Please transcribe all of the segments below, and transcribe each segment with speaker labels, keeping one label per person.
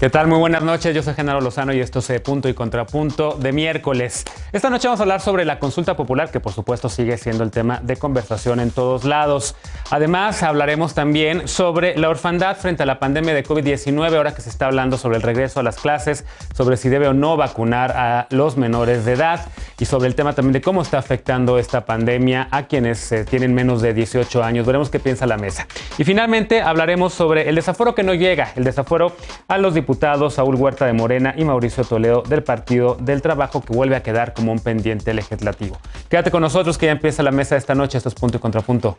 Speaker 1: ¿Qué tal? Muy buenas noches, yo soy Genaro Lozano y esto es Punto y Contrapunto de miércoles. Esta noche vamos a hablar sobre la consulta popular, que por supuesto sigue siendo el tema de conversación en todos lados. Además, hablaremos también sobre la orfandad frente a la pandemia de COVID-19, ahora que se está hablando sobre el regreso a las clases, sobre si debe o no vacunar a los menores de edad y sobre el tema también de cómo está afectando esta pandemia a quienes tienen menos de 18 años. Veremos qué piensa la mesa. Y finalmente hablaremos sobre el desaforo que no llega, el desaforo a los diputados Saúl Huerta de Morena y Mauricio Toledo del Partido del Trabajo, que vuelve a quedar como un pendiente legislativo. Quédate con nosotros que ya empieza la mesa esta noche. Esto es Punto y Contrapunto.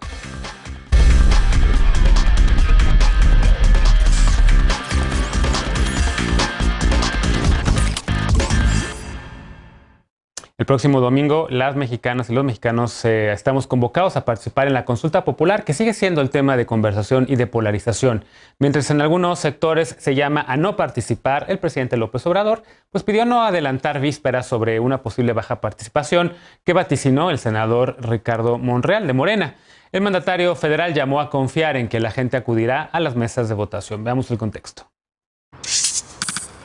Speaker 1: El próximo domingo, las mexicanas y los mexicanos estamos convocados a participar en la consulta popular, que sigue siendo el tema de conversación y de polarización. Mientras en algunos sectores se llama a no participar, el presidente López Obrador pues pidió no adelantar vísperas sobre una posible baja participación que vaticinó el senador Ricardo Monreal de Morena. El mandatario federal llamó a confiar en que la gente acudirá a las mesas de votación. Veamos el contexto.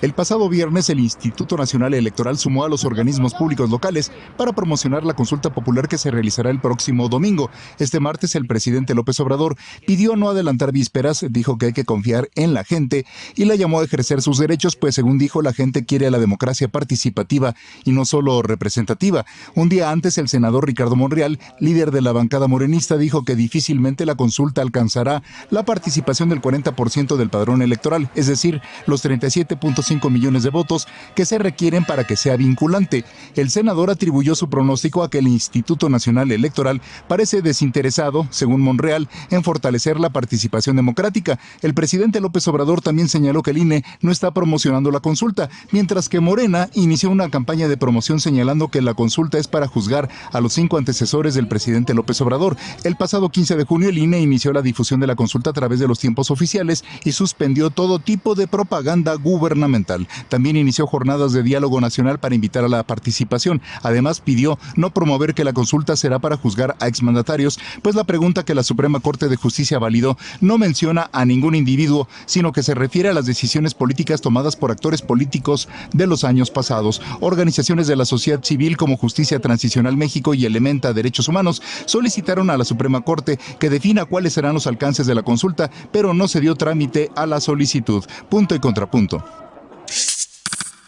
Speaker 2: El pasado viernes, el Instituto Nacional Electoral sumó a los organismos públicos locales para promocionar la consulta popular que se realizará el próximo domingo. Este martes, el presidente López Obrador pidió no adelantar vísperas, dijo que hay que confiar en la gente y la llamó a ejercer sus derechos, pues según dijo, la gente quiere la democracia participativa y no solo representativa. Un día antes, el senador Ricardo Monreal, líder de la bancada morenista, dijo que difícilmente la consulta alcanzará la participación del 40% del padrón electoral, es decir, los 37.5 millones de votos que se requieren para que sea vinculante. El senador atribuyó su pronóstico a que el Instituto Nacional Electoral parece desinteresado, según Monreal, en fortalecer la participación democrática. El presidente López Obrador también señaló que el INE no está promocionando la consulta, mientras que Morena inició una campaña de promoción señalando que la consulta es para juzgar a los 5 antecesores del presidente López Obrador. El pasado 15 de junio, el INE inició la difusión de la consulta a través de los tiempos oficiales y suspendió todo tipo de propaganda gubernamental. También inició jornadas de diálogo nacional para invitar a la participación. Además, pidió no promover que la consulta será para juzgar a exmandatarios, pues la pregunta que la Suprema Corte de Justicia validó no menciona a ningún individuo, sino que se refiere a las decisiones políticas tomadas por actores políticos de los años pasados. Organizaciones de la sociedad civil como Justicia Transicional México y Elementa Derechos Humanos solicitaron a la Suprema Corte que defina cuáles serán los alcances de la consulta, pero no se dio trámite a la solicitud. Punto y contrapunto.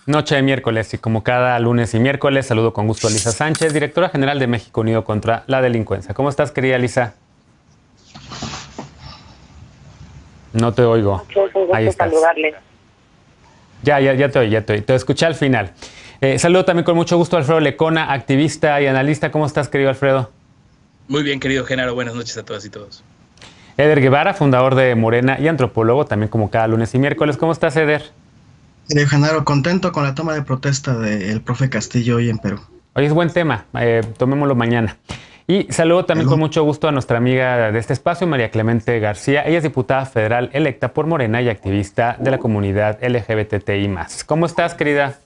Speaker 1: Noche de miércoles y como cada lunes y miércoles saludo con gusto a Lisa Sánchez, directora general de México Unido contra la Delincuencia. ¿Cómo estás, querida Lisa? No te oigo. Ahí estás. Ya te oí. Te escuché al final. Saludo también con mucho gusto a Alfredo Lecona, activista y analista. ¿Cómo estás, querido Alfredo?
Speaker 3: Muy bien, querido Genaro. Buenas noches a todas y todos.
Speaker 1: Eder Guevara, fundador de Morena y antropólogo, también como cada lunes y miércoles. ¿Cómo estás, Eder?
Speaker 4: Genaro, contento con la toma de protesta del profe Castillo hoy en Perú.
Speaker 1: Hoy es buen tema, tomémoslo mañana. Y saludo también con mucho gusto a nuestra amiga de este espacio, María Clemente García. Ella es diputada federal electa por Morena y activista de la comunidad LGBTI+. ¿Cómo estás, querida?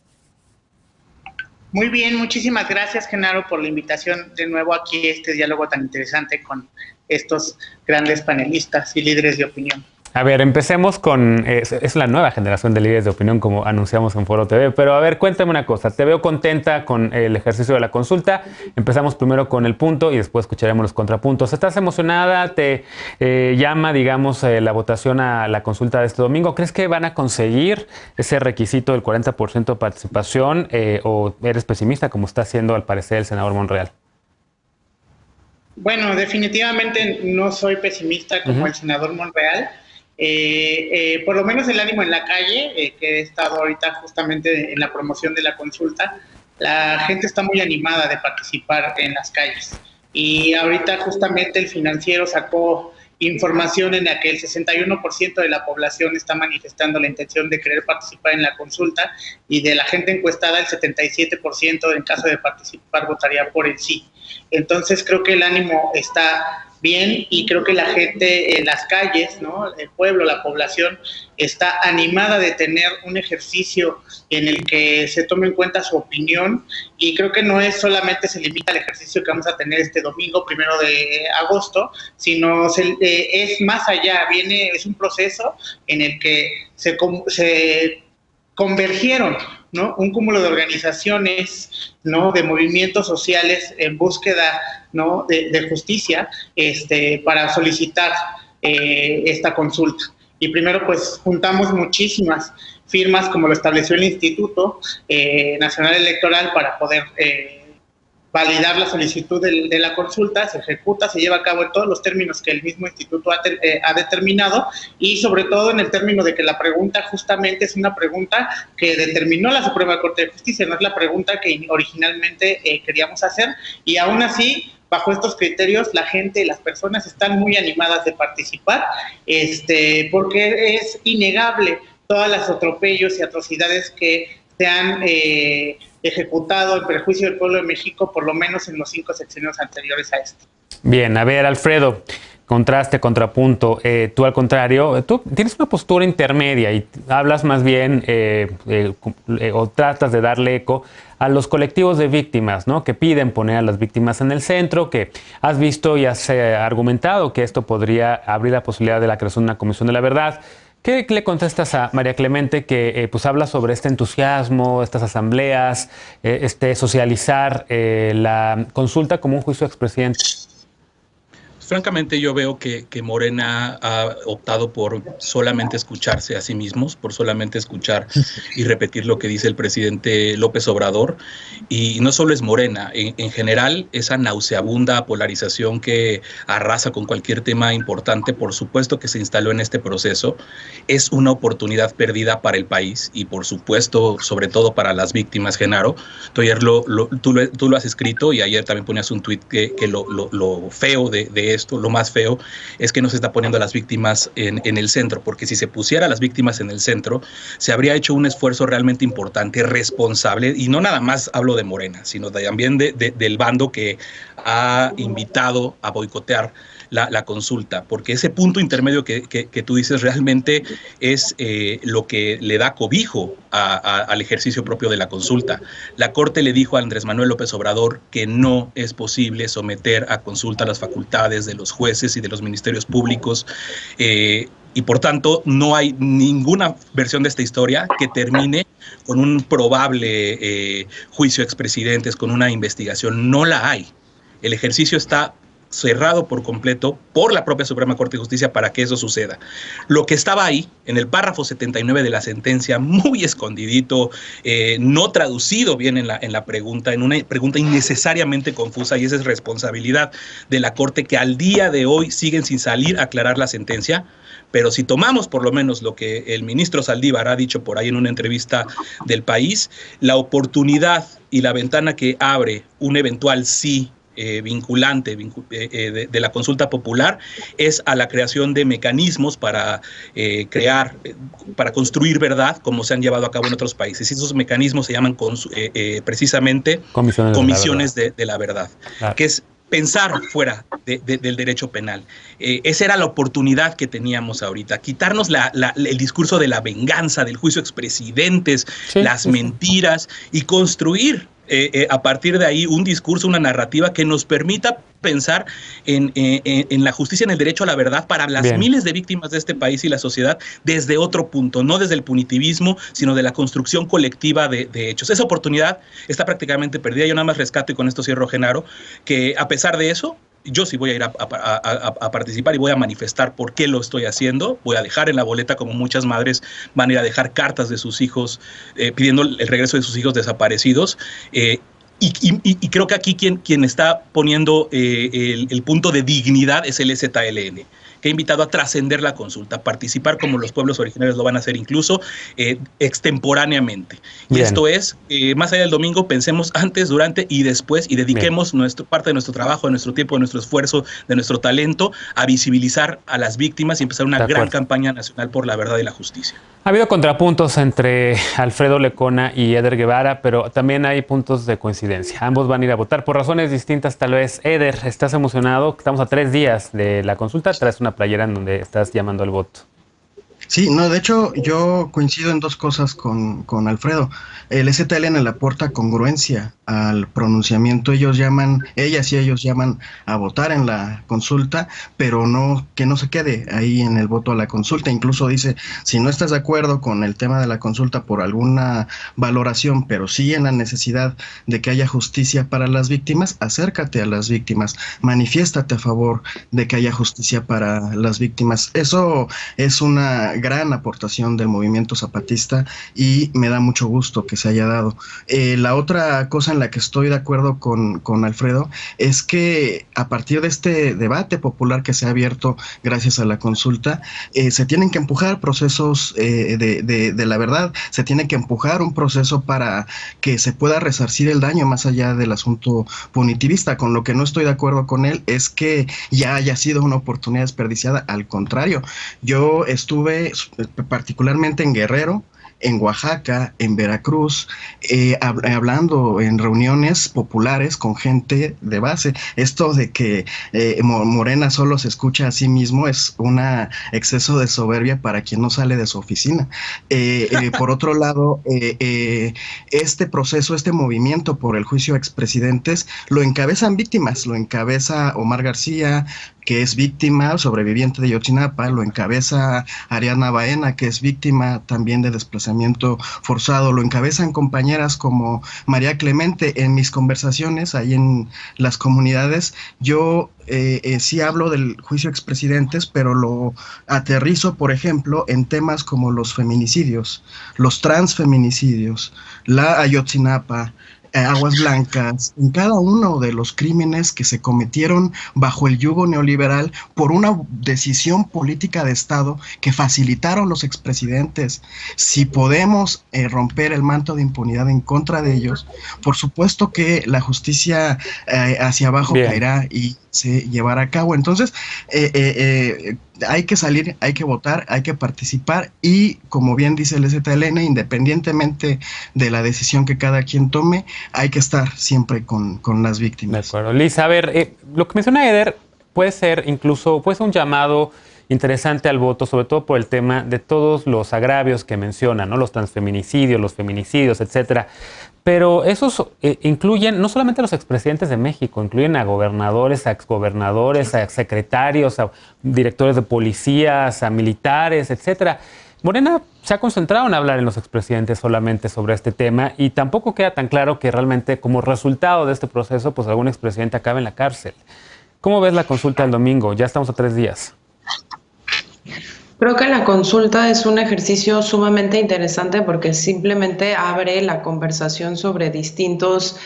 Speaker 5: Muy bien, muchísimas gracias, Genaro, por la invitación de nuevo aquí a este diálogo tan interesante con estos grandes panelistas y líderes de opinión.
Speaker 1: A ver, empecemos con... Es la nueva generación de líderes de opinión, como anunciamos en Foro TV. Pero a ver, cuéntame una cosa. Te veo contenta con el ejercicio de la consulta. Empezamos primero con el punto y después escucharemos los contrapuntos. ¿Estás emocionada? ¿Te llama, digamos, la votación a la consulta de este domingo? ¿Crees que van a conseguir ese requisito del 40% de participación? ¿O eres pesimista, como está haciendo al parecer el senador Monreal?
Speaker 5: Bueno, definitivamente no soy pesimista como el senador Monreal. Por lo menos el ánimo en la calle, que he estado ahorita justamente en la promoción de la consulta, la gente está muy animada de participar en las calles. Y ahorita justamente el Financiero sacó información en la que el 61% de la población está manifestando la intención de querer participar en la consulta y de la gente encuestada el 77% en caso de participar votaría por el sí. Entonces creo que el ánimo está bien y creo que la gente en las calles, ¿no? El pueblo, la población está animada de tener un ejercicio en el que se tome en cuenta su opinión y creo que no es solamente se limita al ejercicio que vamos a tener este domingo, 1 de agosto, sino es más allá, es un proceso en el que se convergieron, ¿no? Un cúmulo de organizaciones, ¿no? De movimientos sociales en búsqueda, ¿no? de justicia, para solicitar esta consulta. Y primero, pues, juntamos muchísimas firmas, como lo estableció el Instituto Nacional Electoral, para poder validar la solicitud de la consulta. Se ejecuta, se lleva a cabo en todos los términos que el mismo instituto ha determinado, y sobre todo en el término de que la pregunta justamente es una pregunta que determinó la Suprema Corte de Justicia, no es la pregunta que originalmente queríamos hacer, y aún así, bajo estos criterios, la gente, las personas están muy animadas de participar, porque es innegable todas las atropellos y atrocidades que se han ejecutado en perjuicio del pueblo de México, por lo menos en los 5 sexenios anteriores a este.
Speaker 1: Bien, a ver, Alfredo, contraste, contrapunto. Tú, al contrario, tú tienes una postura intermedia y hablas más bien o tratas de darle eco a los colectivos de víctimas, ¿no? Que piden poner a las víctimas en el centro, que has visto y has argumentado que esto podría abrir la posibilidad de la creación de una comisión de la verdad. ¿Qué le contestas a María Clemente, que pues habla sobre este entusiasmo, estas asambleas, socializar la consulta como un juicio de expresidente?
Speaker 3: Francamente, yo veo que Morena ha optado por solamente escucharse a sí mismos, por solamente escuchar y repetir lo que dice el presidente López Obrador. Y no solo es Morena, en general, esa nauseabunda polarización que arrasa con cualquier tema importante, por supuesto que se instaló en este proceso, es una oportunidad perdida para el país y, por supuesto, sobre todo para las víctimas, Genaro. Tú ayer tú lo has escrito, y ayer también ponías un tuit que lo feo de esto, lo más feo, es que no se está poniendo a las víctimas en el centro, porque si se pusiera a las víctimas en el centro, se habría hecho un esfuerzo realmente importante, responsable, y no nada más hablo de Morena, sino también del bando que ha invitado a boicotear la consulta, porque ese punto intermedio que tú dices realmente es lo que le da cobijo al ejercicio propio de la consulta. La Corte le dijo a Andrés Manuel López Obrador que no es posible someter a consulta las facultades de los jueces y de los ministerios públicos, y por tanto no hay ninguna versión de esta historia que termine con un probable juicio a expresidentes, con una investigación. No la hay. El ejercicio está cerrado por completo por la propia Suprema Corte de Justicia para que eso suceda. Lo que estaba ahí, en el párrafo 79 de la sentencia, muy escondidito, no traducido bien en la pregunta, en una pregunta innecesariamente confusa, y esa es responsabilidad de la Corte, que al día de hoy siguen sin salir a aclarar la sentencia. Pero si tomamos por lo menos lo que el ministro Saldívar ha dicho por ahí en una entrevista del País, la oportunidad y la ventana que abre un eventual sí vinculante de la consulta popular es a la creación de mecanismos para para construir verdad, como se han llevado a cabo en otros países. Y esos mecanismos se llaman precisamente comisiones de la verdad, claro, que es pensar fuera del derecho penal. Esa era la oportunidad que teníamos ahorita, quitarnos el discurso de la venganza, del juicio a expresidentes, las mentiras, y construir a partir de ahí un discurso, una narrativa que nos permita pensar en la justicia, en el derecho a la verdad para las miles de víctimas de este país y la sociedad desde otro punto, no desde el punitivismo, sino de la construcción colectiva de hechos. Esa oportunidad está prácticamente perdida. Yo nada más rescato, y con esto cierro, Genaro, que a pesar de eso, yo sí voy a ir a participar y voy a manifestar por qué lo estoy haciendo. Voy a dejar en la boleta, como muchas madres van a ir a dejar cartas de sus hijos pidiendo el regreso de sus hijos desaparecidos. Y creo que aquí quien está poniendo el punto de dignidad es el EZLN, que ha invitado a trascender la consulta, a participar como los pueblos originarios lo van a hacer, incluso extemporáneamente. Y esto es, más allá del domingo, pensemos antes, durante y después, y dediquemos parte de nuestro trabajo, de nuestro tiempo, de nuestro esfuerzo, de nuestro talento, a visibilizar a las víctimas y empezar una gran campaña nacional por la verdad y la justicia.
Speaker 1: Ha habido contrapuntos entre Alfredo Lecona y Eder Guevara, pero también hay puntos de coincidencia. Ambos van a ir a votar por razones distintas, tal vez. Eder, ¿estás emocionado? Estamos a 3 días de la consulta. Traes una playera en donde estás llamando al voto.
Speaker 4: Sí, no, de hecho yo coincido en dos cosas con Alfredo. El STLN le aporta congruencia al pronunciamiento. Ellas y ellos llaman a votar en la consulta, pero no que no se quede ahí en el voto a la consulta. Incluso dice, si no estás de acuerdo con el tema de la consulta por alguna valoración, pero sí en la necesidad de que haya justicia para las víctimas, acércate a las víctimas, manifiéstate a favor de que haya justicia para las víctimas. Eso es una gran aportación del movimiento zapatista y me da mucho gusto que se haya dado. La otra cosa en la que estoy de acuerdo con Alfredo es que a partir de este debate popular que se ha abierto gracias a la consulta, se tienen que empujar procesos de la verdad, se tiene que empujar un proceso para que se pueda resarcir el daño más allá del asunto punitivista. Con lo que no estoy de acuerdo con él es que ya haya sido una oportunidad desperdiciada. Al contrario, yo estuve particularmente en Guerrero, en Oaxaca, en Veracruz, hablando en reuniones populares con gente de base. Esto de que Morena solo se escucha a sí mismo es un exceso de soberbia para quien no sale de su oficina. Por otro lado, este proceso, este movimiento por el juicio a expresidentes, lo encabezan víctimas, lo encabeza Omar García, que es víctima, sobreviviente de Ayotzinapa, lo encabeza Ariadna Baena, que es víctima también de desplazamiento forzado, lo encabezan compañeras como María Clemente. En mis conversaciones ahí en las comunidades, yo sí hablo del juicio a expresidentes, pero lo aterrizo, por ejemplo, en temas como los feminicidios, los transfeminicidios, la Ayotzinapa, Aguas Blancas, en cada uno de los crímenes que se cometieron bajo el yugo neoliberal por una decisión política de Estado que facilitaron los expresidentes. Si podemos romper el manto de impunidad en contra de ellos, por supuesto que la justicia hacia abajo caerá y se llevará a cabo. Entonces, hay que salir, hay que votar, hay que participar y, como bien dice el ZLN, independientemente de la decisión que cada quien tome, hay que estar siempre con las víctimas.
Speaker 1: De acuerdo. Liz, a ver, lo que menciona Eder puede ser un llamado interesante al voto, sobre todo por el tema de todos los agravios que menciona, ¿no? Los transfeminicidios, los feminicidios, etcétera. Pero esos incluyen no solamente a los expresidentes de México, incluyen a gobernadores, a exgobernadores, a secretarios, a directores de policías, a militares, etcétera. Morena se ha concentrado en hablar en los expresidentes solamente sobre este tema y tampoco queda tan claro que realmente como resultado de este proceso, pues algún expresidente acabe en la cárcel. ¿Cómo ves la consulta del domingo? Ya estamos a 3 días.
Speaker 6: Creo que la consulta es un ejercicio sumamente interesante porque simplemente abre la conversación sobre distintos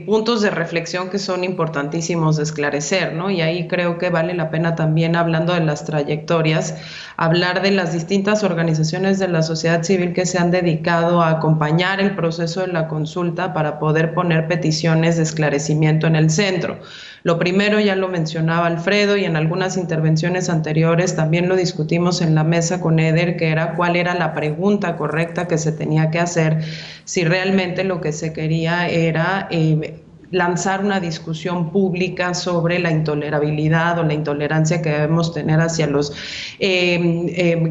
Speaker 6: puntos de reflexión que son importantísimos de esclarecer, ¿no? Y ahí creo que vale la pena también, hablando de las trayectorias, hablar de las distintas organizaciones de la sociedad civil que se han dedicado a acompañar el proceso de la consulta para poder poner peticiones de esclarecimiento en el centro. Lo primero ya lo mencionaba Alfredo y en algunas intervenciones anteriores también lo discutimos en la mesa con Eder, que era cuál era la pregunta correcta que se tenía que hacer, si realmente lo que se quería era lanzar una discusión pública sobre la intolerabilidad o la intolerancia que debemos tener hacia los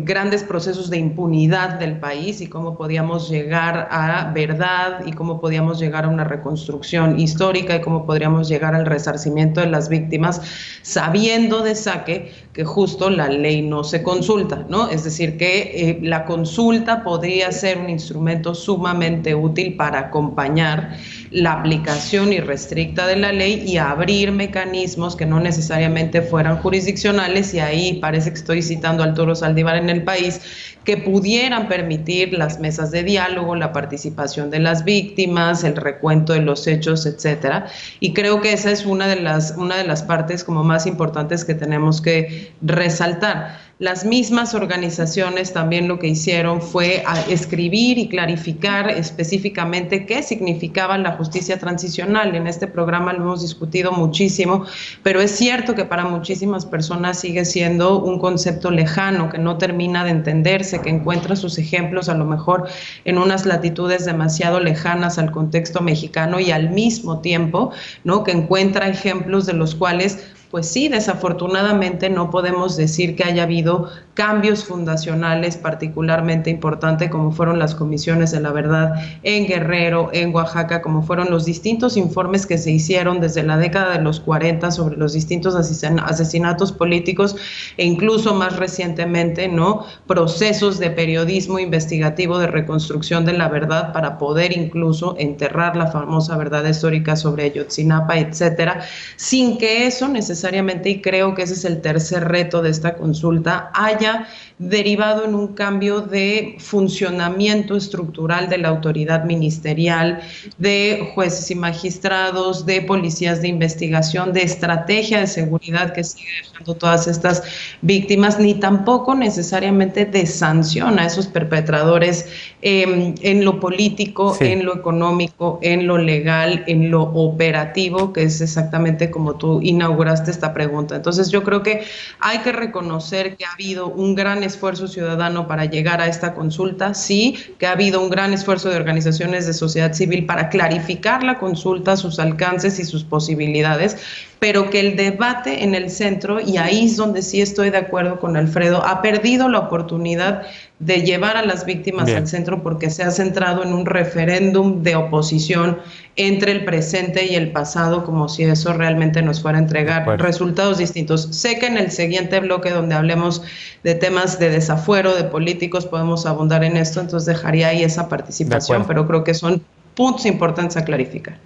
Speaker 6: grandes procesos de impunidad del país y cómo podíamos llegar a verdad y cómo podíamos llegar a una reconstrucción histórica y cómo podríamos llegar al resarcimiento de las víctimas, sabiendo de saque que justo la ley no se consulta, ¿no? Es decir, que la consulta podría ser un instrumento sumamente útil para acompañar la aplicación irrestricta de la ley y abrir mecanismos que no necesariamente fueran jurisdiccionales, y ahí parece que estoy citando a Arturo Saldívar en El País, que pudieran permitir las mesas de diálogo, la participación de las víctimas, el recuento de los hechos, etcétera. Y creo que esa es una de las partes como más importantes que tenemos que resaltar. Las mismas organizaciones también lo que hicieron fue escribir y clarificar específicamente qué significaba la justicia transicional. En este programa lo hemos discutido muchísimo, pero es cierto que para muchísimas personas sigue siendo un concepto lejano, que no termina de entenderse, que encuentra sus ejemplos a lo mejor en unas latitudes demasiado lejanas al contexto mexicano y al mismo tiempo, ¿no?, que encuentra ejemplos de los cuales pues sí, desafortunadamente no podemos decir que haya habido cambios fundacionales particularmente importantes como fueron las comisiones de la verdad en Guerrero, en Oaxaca, como fueron los distintos informes que se hicieron desde la década de los 40 sobre los distintos asesinatos políticos e incluso más recientemente, ¿no?, procesos de periodismo investigativo de reconstrucción de la verdad para poder incluso enterrar la famosa verdad histórica sobre Ayotzinapa, etcétera, sin que eso necesariamente, y creo que ese es el tercer reto de esta consulta, haya derivado en un cambio de funcionamiento estructural de la autoridad ministerial, de jueces y magistrados, de policías de investigación, de estrategia de seguridad que sigue dejando todas estas víctimas, ni tampoco necesariamente de sanción a esos perpetradores en lo político, sí, en lo económico, en lo legal, en lo operativo, que es exactamente como tú inauguraste esta pregunta. Entonces yo creo que hay que reconocer que ha habido un gran esfuerzo ciudadano para llegar a esta consulta, sí, que ha habido un gran esfuerzo de organizaciones de sociedad civil para clarificar la consulta, sus alcances y sus posibilidades, pero que el debate en el centro, y ahí es donde sí estoy de acuerdo con Alfredo, ha perdido la oportunidad de llevar a las víctimas al centro porque se ha centrado en un referéndum de oposición entre el presente y el pasado, como si eso realmente nos fuera a entregar resultados distintos. Sé que en el siguiente bloque donde hablemos de temas de desafuero, de políticos, podemos abundar en esto, entonces dejaría ahí esa participación, pero creo que son puntos importantes a clarificar.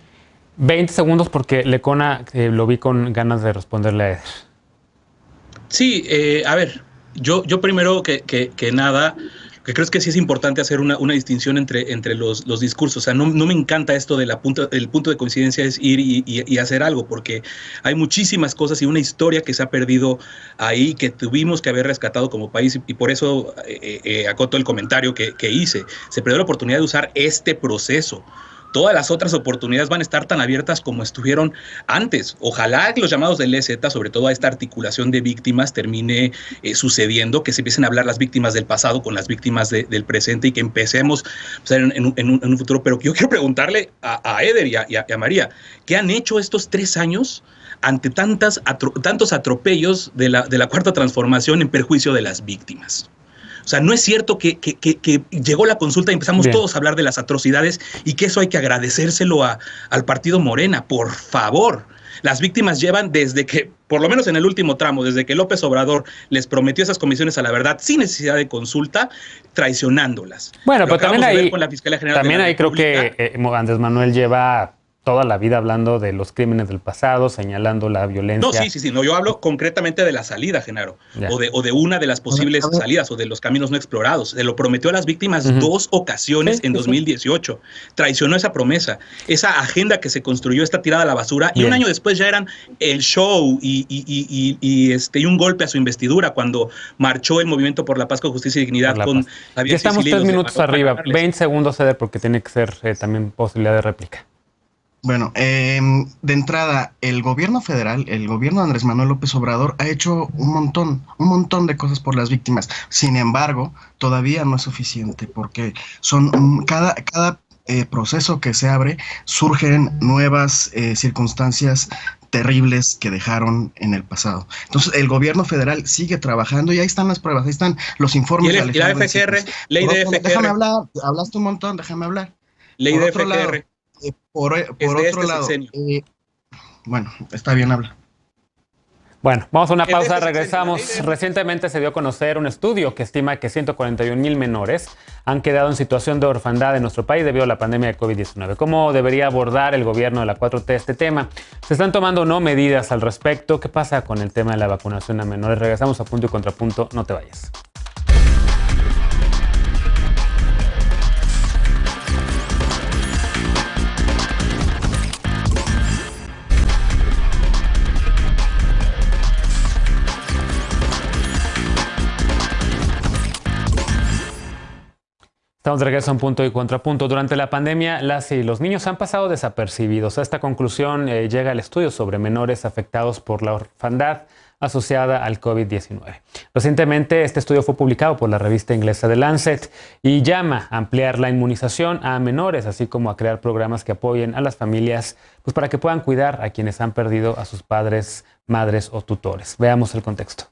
Speaker 1: 20 segundos porque Lecona lo vi con ganas de responderle a Eder.
Speaker 3: Sí, a ver, yo primero que nada, que creo que sí es importante hacer una distinción entre los discursos. O sea, no me encanta esto el punto de coincidencia es ir y hacer algo, porque hay muchísimas cosas y una historia que se ha perdido ahí, que tuvimos que haber rescatado como país, y por eso acoto el comentario que hice. Se perdió la oportunidad de usar este proceso. Todas las otras oportunidades van a estar tan abiertas como estuvieron antes. Ojalá que los llamados del EZ, sobre todo a esta articulación de víctimas, termine sucediendo, que se empiecen a hablar las víctimas del pasado con las víctimas del presente y que empecemos pues, en un futuro. Pero yo quiero preguntarle a Eder y a María, ¿qué han hecho estos 3 años ante tantos atropellos de la Cuarta Transformación en perjuicio de las víctimas? O sea, no es cierto que llegó la consulta y empezamos todos a hablar de las atrocidades y que eso hay que agradecérselo al partido Morena, por favor. Las víctimas llevan desde que, por lo menos en el último tramo, desde que López Obrador les prometió esas comisiones a la verdad sin necesidad de consulta, traicionándolas.
Speaker 1: Bueno, pero también ahí,
Speaker 3: con la Fiscalía General
Speaker 1: también ahí creo que Andrés Manuel lleva toda la vida hablando de los crímenes del pasado, señalando la violencia.
Speaker 3: No, sí. No, yo hablo concretamente de la salida, Genaro, o de una de las posibles salidas, o de los caminos no explorados. Se lo prometió a las víctimas 2 ocasiones en 2018. Traicionó esa promesa, esa agenda que se construyó está tirada a la basura, y un año después ya eran el show y un golpe a su investidura cuando marchó el Movimiento por la Paz, con Justicia y Dignidad con Javier
Speaker 1: Ya estamos 3 minutos arriba, 20 segundos, Eder, porque tiene que ser también posibilidad de réplica.
Speaker 4: Bueno, de entrada, el gobierno federal, el gobierno de Andrés Manuel López Obrador ha hecho un montón de cosas por las víctimas. Sin embargo, todavía no es suficiente porque cada proceso que se abre surgen nuevas circunstancias terribles que dejaron en el pasado. Entonces, el gobierno federal sigue trabajando y ahí están las pruebas, ahí están los informes.
Speaker 3: ¿Y la FGR? Ley de FGR.
Speaker 4: Déjame hablar, hablaste un montón, déjame hablar.
Speaker 3: Ley de FGR.
Speaker 4: Por otro lado, bueno, está bien, habla.
Speaker 1: Bueno, vamos a una pausa, regresamos. Recientemente se dio a conocer un estudio que estima que 141,000 menores han quedado en situación de orfandad en nuestro país debido a la pandemia de COVID-19. ¿Cómo debería abordar el gobierno de la 4T este tema? ¿Se están tomando o no medidas al respecto? ¿Qué pasa con el tema de la vacunación a menores? Regresamos a Punto y Contrapunto, no te vayas. Estamos de regreso a Un Punto y Contrapunto. Durante la pandemia, las y los niños han pasado desapercibidos. A esta conclusión llega el estudio sobre menores afectados por la orfandad asociada al COVID-19. Recientemente, este estudio fue publicado por la revista inglesa The Lancet y llama a ampliar la inmunización a menores, así como a crear programas que apoyen a las familias, pues para que puedan cuidar a quienes han perdido a sus padres, madres o tutores. Veamos el contexto.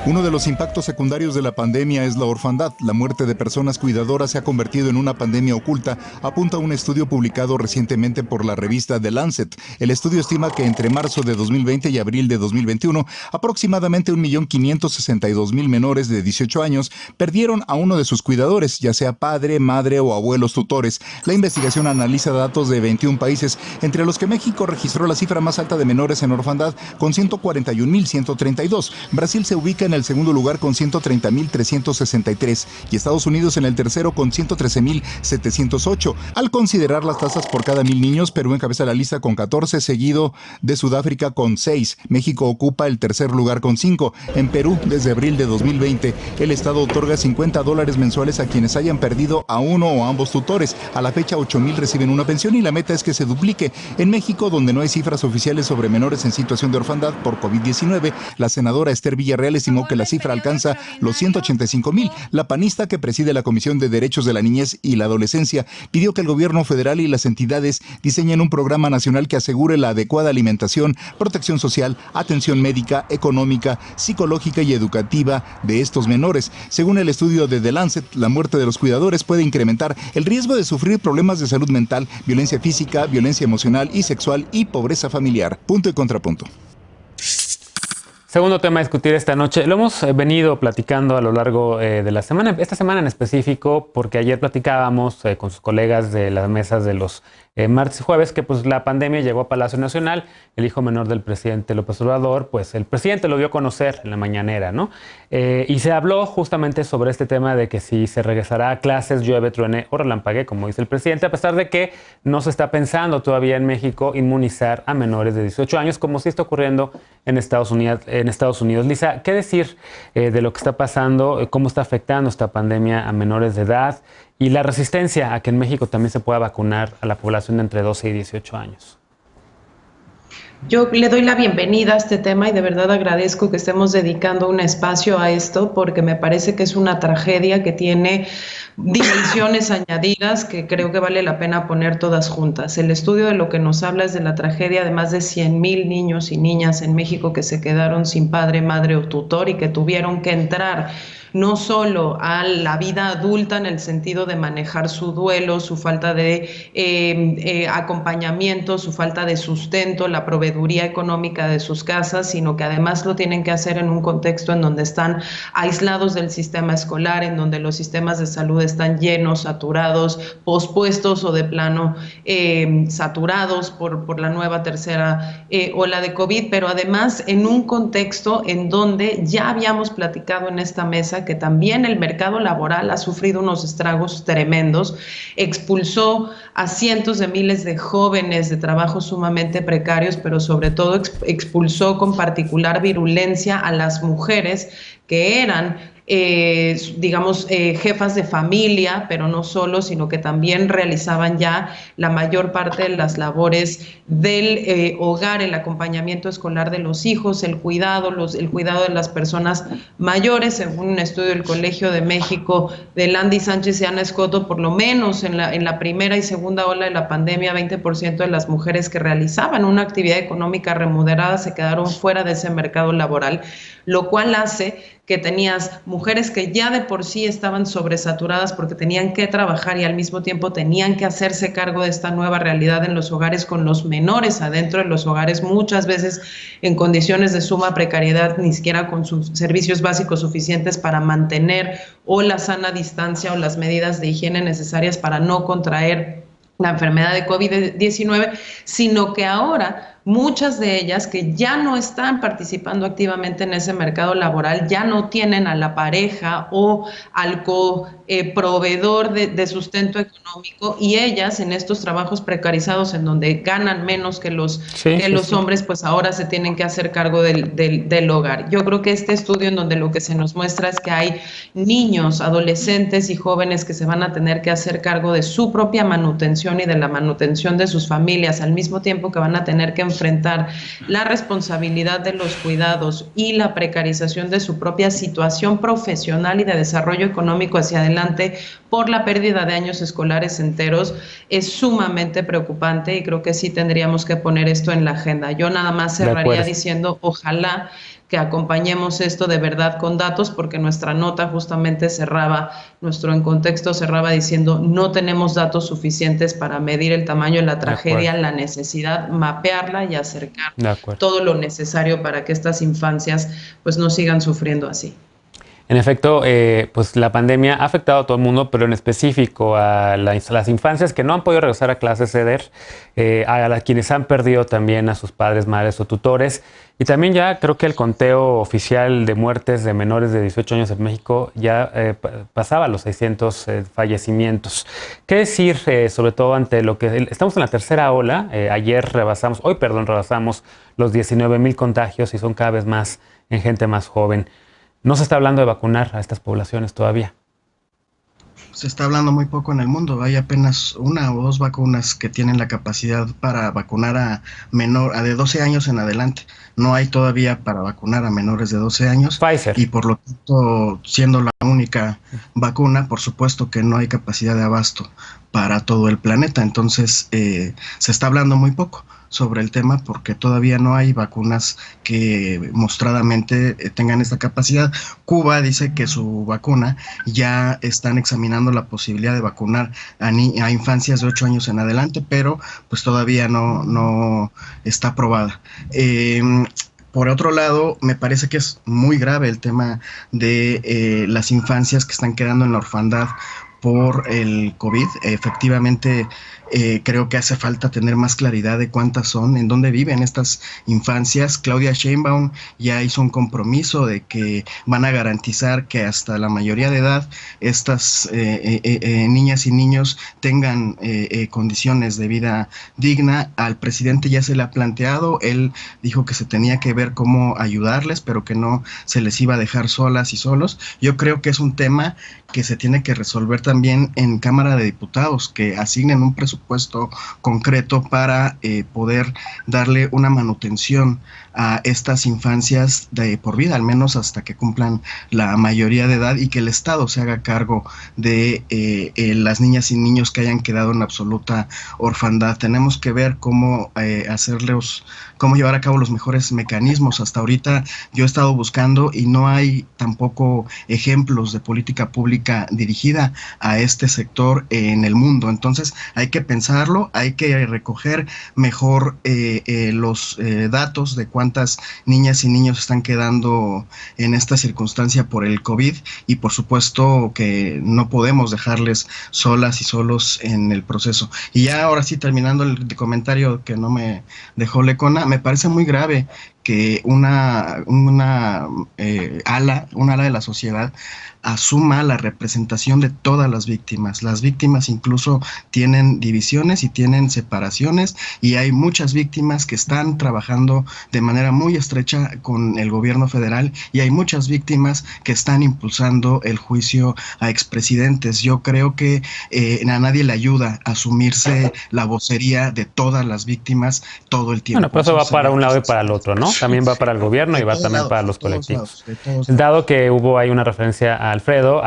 Speaker 2: Uno de los impactos secundarios de la pandemia es la orfandad. La muerte de personas cuidadoras se ha convertido en una pandemia oculta, apunta un estudio publicado recientemente por la revista The Lancet. El estudio estima que entre marzo de 2020 y abril de 2021, aproximadamente 1.562.000 menores de 18 años perdieron a uno de sus cuidadores, ya sea padre, madre o abuelos tutores. La investigación analiza datos de 21 países, entre los que México registró la cifra más alta de menores en orfandad, con 141.132. Brasil se ubica en el segundo lugar con 130.363 y Estados Unidos en el tercero con 113.708. Al considerar las tasas por cada 1.000 niños, Perú encabeza la lista con 14, seguido de Sudáfrica con 6. México ocupa el tercer lugar con 5. En Perú, desde abril de 2020, el Estado otorga $50 mensuales a quienes hayan perdido a uno o ambos tutores. A la fecha, 8.000 reciben una pensión y la meta es que se duplique. En México, donde no hay cifras oficiales sobre menores en situación de orfandad por COVID-19, la senadora Esther Villarreal estimó que la cifra alcanza los 185.000. La panista, que preside la Comisión de Derechos de la Niñez y la Adolescencia, pidió que el gobierno federal y las entidades diseñen un programa nacional que asegure la adecuada alimentación, protección social, atención médica, económica, psicológica y educativa de estos menores. Según el estudio de The Lancet, la muerte de los cuidadores puede incrementar el riesgo de sufrir problemas de salud mental, violencia física, violencia emocional y sexual y pobreza familiar. Punto y contrapunto.
Speaker 1: Segundo tema a discutir esta noche. Lo hemos venido platicando a lo largo de la semana, esta semana en específico, porque ayer platicábamos con sus colegas de las mesas de los martes y jueves que pues la pandemia llegó a Palacio Nacional. El hijo menor del presidente López Obrador, pues el presidente lo dio a conocer en la mañanera, ¿no? Y se habló justamente sobre este tema de que si se regresará a clases, llueve, truene o relampaguee, como dice el presidente, a pesar de que no se está pensando todavía en México inmunizar a menores de 18 años, como sí está ocurriendo en Estados Unidos. Lisa, ¿qué decir de lo que está pasando? ¿Cómo está afectando esta pandemia a menores de edad? Y la resistencia a que en México también se pueda vacunar a la población de entre 12 y 18 años.
Speaker 6: Yo le doy la bienvenida a este tema y de verdad agradezco que estemos dedicando un espacio a esto porque me parece que es una tragedia que tiene dimensiones añadidas que creo que vale la pena poner todas juntas. El estudio de lo que nos habla es de la tragedia de más de 100,000 niños y niñas en México que se quedaron sin padre, madre o tutor y que tuvieron que entrar no solo a la vida adulta en el sentido de manejar su duelo, su falta de acompañamiento, su falta de sustento, la proveeduría económica de sus casas, sino que además lo tienen que hacer en un contexto en donde están aislados del sistema escolar, en donde los sistemas de salud están llenos, saturados, pospuestos o de plano saturados por la nueva tercera ola de COVID, pero además en un contexto en donde ya habíamos platicado en esta mesa que también el mercado laboral ha sufrido unos estragos tremendos, expulsó a cientos de miles de jóvenes de trabajos sumamente precarios, pero sobre todo expulsó con particular virulencia a las mujeres que eran jefas de familia, pero no solo, sino que también realizaban ya la mayor parte de las labores del hogar, el acompañamiento escolar de los hijos, el cuidado de las personas mayores. Según un estudio del Colegio de México de Landy Sánchez y Ana Escoto, por lo menos en la primera y segunda ola de la pandemia, 20% de las mujeres que realizaban una actividad económica remunerada se quedaron fuera de ese mercado laboral, lo cual hace que tenías mujeres que ya de por sí estaban sobresaturadas porque tenían que trabajar y al mismo tiempo tenían que hacerse cargo de esta nueva realidad en los hogares con los menores adentro de los hogares, muchas veces en condiciones de suma precariedad, ni siquiera con sus servicios básicos suficientes para mantener o la sana distancia o las medidas de higiene necesarias para no contraer la enfermedad de COVID-19, sino que ahora muchas de ellas que ya no están participando activamente en ese mercado laboral, ya no tienen a la pareja o al proveedor de sustento económico, y ellas en estos trabajos precarizados en donde ganan menos que los hombres, pues ahora se tienen que hacer cargo del hogar. Yo creo que este estudio, en donde lo que se nos muestra es que hay niños, adolescentes y jóvenes que se van a tener que hacer cargo de su propia manutención y de la manutención de sus familias, al mismo tiempo que van a tener que enfrentar la responsabilidad de los cuidados y la precarización de su propia situación profesional y de desarrollo económico hacia adelante por la pérdida de años escolares enteros, es sumamente preocupante, y creo que sí tendríamos que poner esto en la agenda. Yo nada más cerraría diciendo, ojalá que acompañemos esto de verdad con datos, porque nuestra nota justamente nuestro en contexto cerraba diciendo: no tenemos datos suficientes para medir el tamaño de la tragedia, la necesidad, mapearla y acercar todo lo necesario para que estas infancias pues no sigan sufriendo así.
Speaker 1: En efecto, pues la pandemia ha afectado a todo el mundo, pero en específico a las infancias que no han podido regresar a clases, Eder, a quienes han perdido también a sus padres, madres o tutores. Y también ya creo que el conteo oficial de muertes de menores de 18 años en México ya pasaba los 600 fallecimientos. ¿Qué decir sobre todo ante lo que estamos en la tercera ola? Hoy rebasamos los 19,000 contagios y son cada vez más en gente más joven. No se está hablando de vacunar a estas poblaciones todavía.
Speaker 4: Se está hablando muy poco en el mundo. Hay apenas 1 o 2 vacunas que tienen la capacidad para vacunar a de 12 años en adelante. No hay todavía para vacunar a menores de 12 años.
Speaker 1: Pfizer.
Speaker 4: Y por lo tanto, siendo la única vacuna, por supuesto que no hay capacidad de abasto para todo el planeta. Entonces, se está hablando muy poco sobre el tema, porque todavía no hay vacunas que mostradamente tengan esta capacidad. Cuba dice que su vacuna ya están examinando la posibilidad de vacunar a infancias de 8 años en adelante, pero pues todavía no está aprobada. Por otro lado, me parece que es muy grave el tema de las infancias que están quedando en la orfandad por el COVID. Efectivamente, creo que hace falta tener más claridad de cuántas son, en dónde viven estas infancias. Claudia Sheinbaum ya hizo un compromiso de que van a garantizar que hasta la mayoría de edad estas niñas y niños tengan condiciones de vida digna. Al presidente ya se le ha planteado, él dijo que se tenía que ver cómo ayudarles, pero que no se les iba a dejar solas y solos. Yo creo que es un tema que se tiene que resolver también en Cámara de Diputados, que asignen un presupuesto concreto para poder darle una manutención a estas infancias de por vida, al menos hasta que cumplan la mayoría de edad, y que el Estado se haga cargo de las niñas y niños que hayan quedado en absoluta orfandad. Tenemos que ver cómo cómo llevar a cabo los mejores mecanismos. Hasta ahorita yo he estado buscando y no hay tampoco ejemplos de política pública dirigida a este sector en el mundo. Entonces hay que pensarlo, hay que recoger mejor los datos de cuántas niñas y niños están quedando en esta circunstancia por el COVID, y por supuesto que no podemos dejarles solas y solos en el proceso. Y ya ahora sí, terminando el comentario que no me dejó Lecona, me parece muy grave que una ala de la sociedad asuma la representación de todas las víctimas. Las víctimas incluso tienen divisiones y tienen separaciones, y hay muchas víctimas que están trabajando de manera muy estrecha con el gobierno federal, y hay muchas víctimas que están impulsando el juicio a expresidentes. Yo creo que a nadie le ayuda a asumirse la vocería de todas las víctimas todo el tiempo.
Speaker 1: Bueno, pues eso va para un lado y para el otro, ¿no? También va para el gobierno y va también para los colectivos. Dado que hubo ahí una referencia a Alfredo,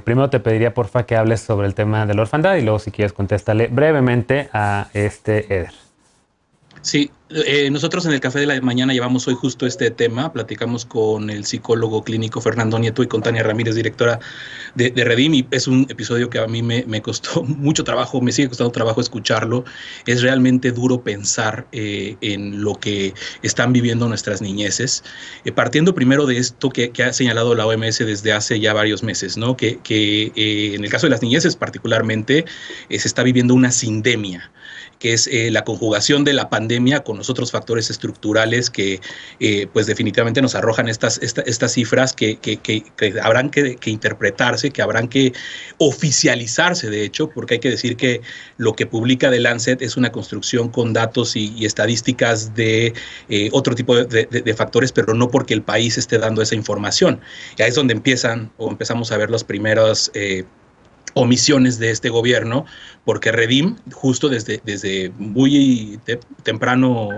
Speaker 1: primero te pediría porfa que hables sobre el tema de la orfandad, y luego si quieres contéstale brevemente a Eder.
Speaker 3: Sí, nosotros en el Café de la Mañana llevamos hoy justo este tema. Platicamos con el psicólogo clínico Fernando Nieto y con Tania Ramírez, directora de Redim, y es un episodio que a mí me costó mucho trabajo, me sigue costando trabajo escucharlo. Es realmente duro pensar en lo que están viviendo nuestras niñeces, partiendo primero de esto que ha señalado la OMS desde hace ya varios meses, ¿no? Que en el caso de las niñeces particularmente se está viviendo una sindemia, que es la conjugación de la pandemia con los otros factores estructurales que pues definitivamente nos arrojan estas cifras que habrán que interpretarse, que habrán que oficializarse, de hecho, porque hay que decir que lo que publica The Lancet es una construcción con datos y estadísticas de otro tipo de factores, pero no porque el país esté dando esa información. Y ahí es donde empezamos a ver los primeros omisiones de este gobierno, porque Redim, justo desde muy temprano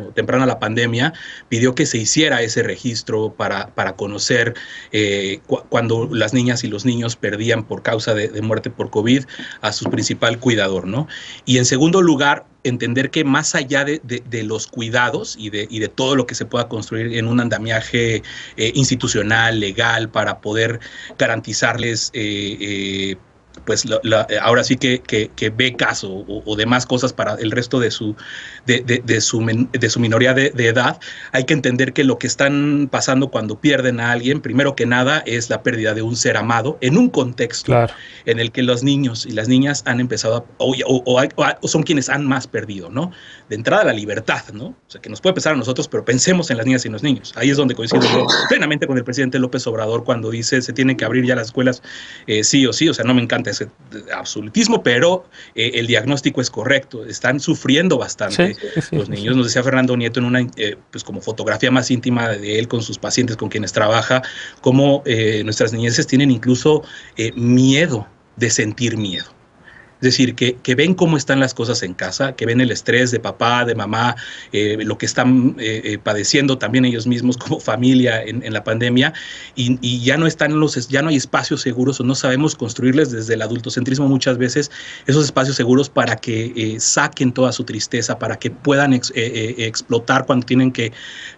Speaker 3: la pandemia, pidió que se hiciera ese registro para conocer cuando las niñas y los niños perdían por causa de muerte por COVID a su principal cuidador, ¿no? Y en segundo lugar, entender que más allá de los cuidados y de todo lo que se pueda construir en un andamiaje institucional, legal, para poder garantizarles pues ahora sí que becas o demás cosas para el resto de su minoría de edad, hay que entender que lo que están pasando cuando pierden a alguien, primero que nada, es la pérdida de un ser amado en un contexto en el que los niños y las niñas han empezado o son quienes han más perdido, ¿no? De entrada la libertad, ¿no? O sea, que nos puede pesar a nosotros, pero pensemos en las niñas y los niños. Ahí es donde coincido yo plenamente con el presidente López Obrador cuando dice se tienen que abrir ya las escuelas sí o sí. O sea, no me encanta ese absolutismo, pero el diagnóstico es correcto. Están sufriendo bastante los niños. Nos decía Fernando Nieto en una pues como fotografía más íntima de él con sus pacientes con quienes trabaja, cómo nuestras niñeces tienen incluso miedo de sentir miedo. Es decir, que ven cómo están las cosas en casa, que ven el estrés de papá, de mamá, lo que están padeciendo también ellos mismos como familia en la pandemia, y ya no hay espacios seguros o no sabemos construirles desde el adultocentrismo muchas veces esos espacios seguros para que saquen toda su tristeza, para que puedan explotar cuando tienen que